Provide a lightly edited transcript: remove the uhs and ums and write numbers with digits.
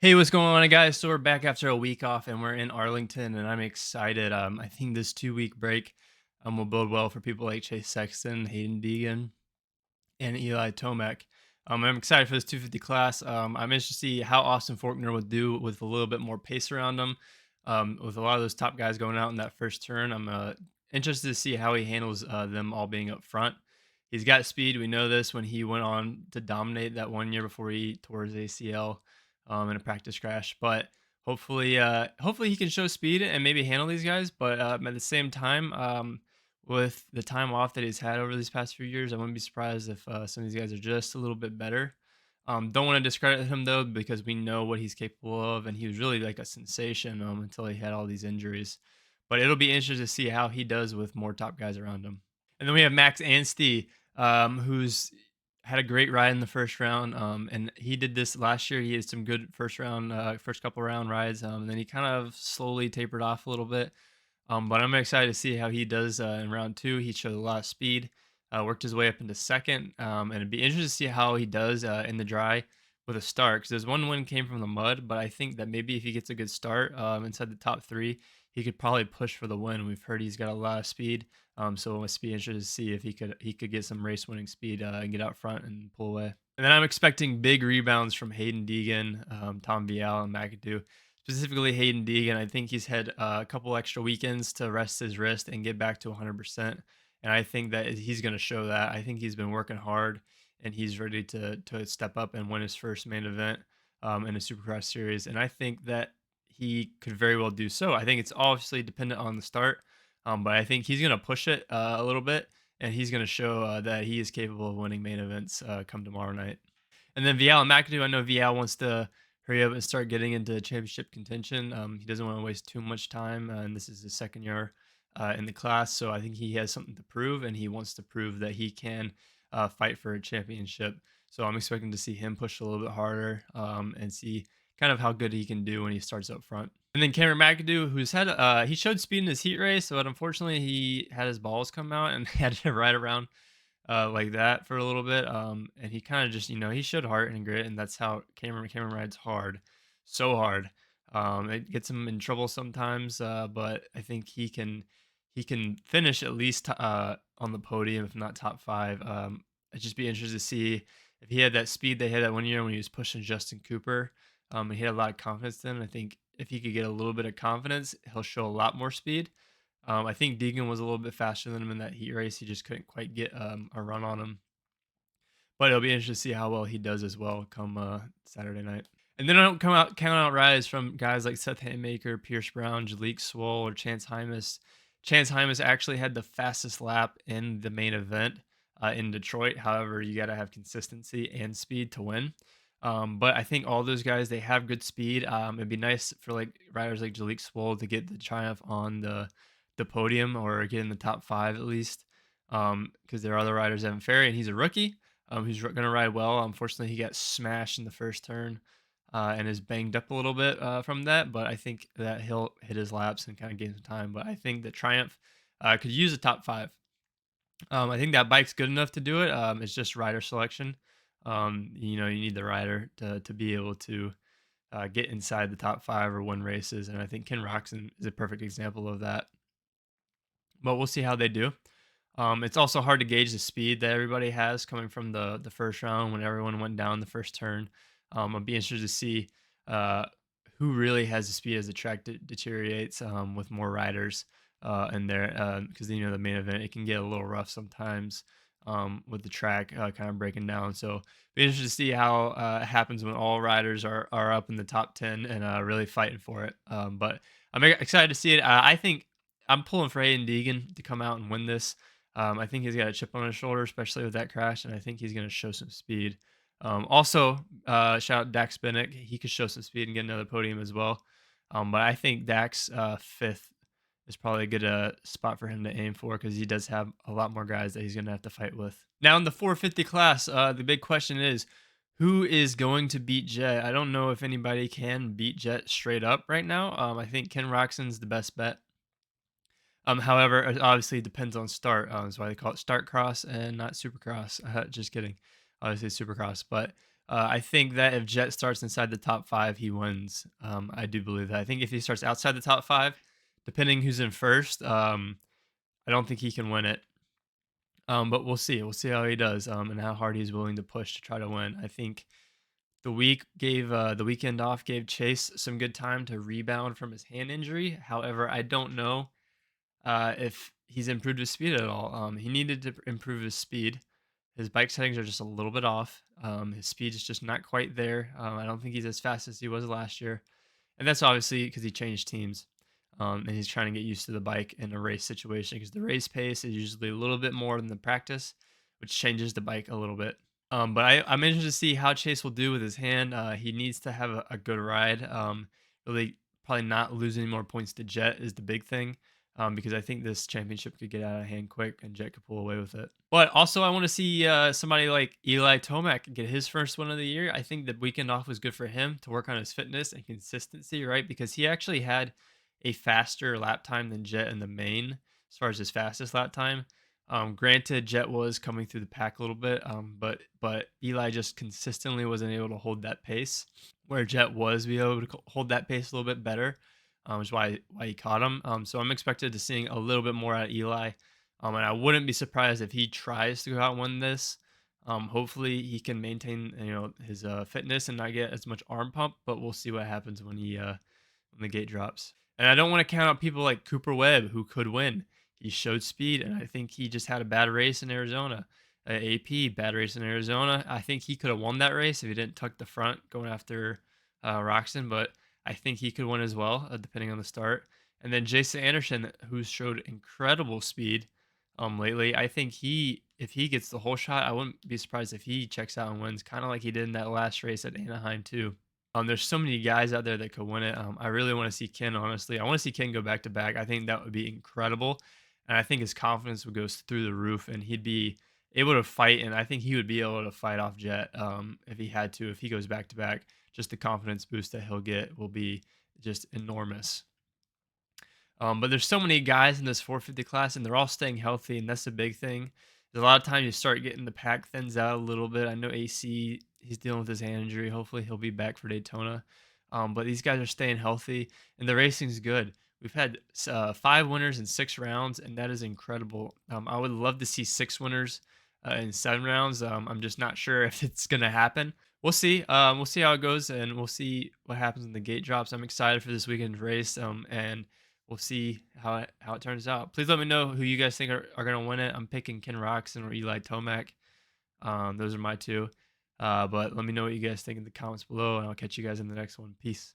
Hey, what's going on, guys? So we're back after a week off, and we're in Arlington, and I'm excited. I think this 2 week break will bode well for people like Chase Sexton, Hayden Deegan, and Eli Tomac. I'm excited for this 250 class. I'm interested to see how Austin Forkner would do with a little bit more pace around him. With a lot of those top guys going out in that first turn, I'm interested to see how he handles them all being up front. He's got speed. We know this when he went on to dominate that 1 year before he tore his ACL in a practice crash. But hopefully he can show speed and maybe handle these guys. But at the same time, with the time off that he's had over these past few years, I wouldn't be surprised if some of these guys are just a little bit better. Don't want to discredit him though, because we know what he's capable of, and he was really like a sensation until he had all these injuries. But it'll be interesting to see how he does with more top guys around him. And then we have Max Ansty, who's had a great ride in the first round, and he did this last year. He had some good first couple round rides, and then he kind of slowly tapered off a little bit. But I'm excited to see how he does in round two. He showed a lot of speed, worked his way up into second, and it'd be interesting to see how he does in the dry with a start. Because there's one win came from the mud, but I think that maybe if he gets a good start inside the top three, he could probably push for the win. We've heard he's got a lot of speed, so it must be interesting to see if he could get some race winning speed and get out front and pull away. And then I'm expecting big rebounds from Hayden Deegan, Tom Vial, and McAdoo, specifically Hayden Deegan. I think he's had a couple extra weekends to rest his wrist and get back to 100%. And I think that he's going to show that. I think he's been working hard and he's ready to step up and win his first main event in a Supercross series. And I think that he could very well do so. I think it's obviously dependent on the start, but I think he's going to push it a little bit and he's going to show that he is capable of winning main events come tomorrow night. And then Vial and McAdoo, I know Vial wants to hurry up and start getting into championship contention. He doesn't want to waste too much time, and this is his second year in the class, so I think he has something to prove, and he wants to prove that he can fight for a championship. So I'm expecting to see him push a little bit harder and see kind of how good he can do when he starts up front. And then Cameron McAdoo, who's had he showed speed in his heat race, but unfortunately he had his balls come out and had to ride around like that for a little bit. And he kind of just, he showed heart and grit, and that's how Cameron rides hard, so hard. It gets him in trouble sometimes, but I think he can finish at least on the podium, if not top five. I'd just be interested to see if he had that speed they had that 1 year when he was pushing Justin Cooper. And he had a lot of confidence then. I think if he could get a little bit of confidence, he'll show a lot more speed. I think Deegan was a little bit faster than him in that heat race. He just couldn't quite get a run on him. But it'll be interesting to see how well he does as well come Saturday night. And then I don't count out rise from guys like Seth Haymaker, Pierce Brown, Jalik Swoll, or Chance Hymas. Chance Hymas actually had the fastest lap in the main event in Detroit. However, you got to have consistency and speed to win. But I think all those guys, they have good speed. It'd be nice for like riders like Jalik Swoll to get the triumph on the podium or get in the top five at least. Because there are other riders, Evan Ferry, and he's a rookie. Who's going to ride well. Unfortunately, he got smashed in the first turn and is banged up a little bit from that. But I think that he'll hit his laps and kind of gain some time. But I think that Triumph could use a top five. I think that bike's good enough to do it. It's just rider selection. You need the rider to be able to get inside the top five or win races. And I think Ken Roxon is a perfect example of that. But we'll see how they do. It's also hard to gauge the speed that everybody has coming from the first round when everyone went down the first turn. I'll be interested to see who really has the speed as the track deteriorates with more riders in there because the main event, it can get a little rough sometimes with the track kind of breaking down. So be interested to see how it happens when all riders are up in the top 10 and really fighting for it. But I'm excited to see it. I think I'm pulling for Hayden Deegan to come out and win this. I think he's got a chip on his shoulder, especially with that crash, and I think he's going to show some speed. Also, shout out Dax Bennick. He could show some speed and get another podium as well. But I think Dax fifth is probably a good spot for him to aim for because he does have a lot more guys that he's going to have to fight with. Now, in the 450 class, the big question is, who is going to beat Jett? I don't know if anybody can beat Jett straight up right now. I think Ken Roxon's the best bet. However, it obviously depends on start. That's why they call it start cross and not supercross. Just kidding. Obviously Supercross, but I think that if Jett starts inside the top 5, he wins. I do believe that. I think if he starts outside the top 5, depending who's in first, I don't think he can win it. But we'll see. We'll see how he does, and how hard he's willing to push to try to win. I think the weekend off gave Chase some good time to rebound from his hand injury. However, I don't know if he's improved his speed at all. He needed to improve his speed. His bike settings are just a little bit off. His speed is just not quite there. I don't think he's as fast as he was last year, and that's obviously because he changed teams. And he's trying to get used to the bike in a race situation because the race pace is usually a little bit more than the practice, which changes the bike a little bit. But I'm interested to see how Chase will do with his hand. He needs to have a good ride. Really, probably not lose any more points to Jett is the big thing. Because I think this championship could get out of hand quick and Jett could pull away with it. But also, I want to see somebody like Eli Tomac get his first win of the year. I think the weekend off was good for him to work on his fitness and consistency, right? Because he actually had a faster lap time than Jett in the main as far as his fastest lap time. Granted, Jett was coming through the pack a little bit, but Eli just consistently wasn't able to hold that pace, where Jett was be able to hold that pace a little bit better, which is why he caught him. So I'm expected to seeing a little bit more out of Eli, and I wouldn't be surprised if he tries to go out and win this. Hopefully he can maintain his fitness and not get as much arm pump, but we'll see what happens when the gate drops. And I don't want to count out people like Cooper Webb who could win. He showed speed, and I think he just had a bad race in Arizona. AP, bad race in Arizona. I think he could have won that race if he didn't tuck the front going after Roxon, but I think he could win as well, depending on the start. And then Jason Anderson, who's showed incredible speed lately. I think if he gets the whole shot, I wouldn't be surprised if he checks out and wins, kind of like he did in that last race at Anaheim too. There's so many guys out there that could win it. I really want to see Ken, honestly. I want to see Ken go back to back. I think that would be incredible. And I think his confidence would go through the roof and he'd be able to fight. And I think he would be able to fight off Jett if he had to, if he goes back to back. Just the confidence boost that he'll get will be just enormous. But there's so many guys in this 450 class, and they're all staying healthy, and that's the big thing. There's a lot of times you start getting the pack thins out a little bit. I know AC, he's dealing with his hand injury. Hopefully, he'll be back for Daytona. But these guys are staying healthy, and the racing's good. We've had 5 winners in 6 rounds, and that is incredible. I would love to see 6 winners in 7 rounds. I'm just not sure if it's going to happen. We'll see. We'll see how it goes, and we'll see what happens when the gate drops. I'm excited for this weekend's race, and we'll see how it turns out. Please let me know who you guys think are going to win it. I'm picking Ken Roxon or Eli Tomac. Those are my two. But let me know what you guys think in the comments below, and I'll catch you guys in the next one. Peace.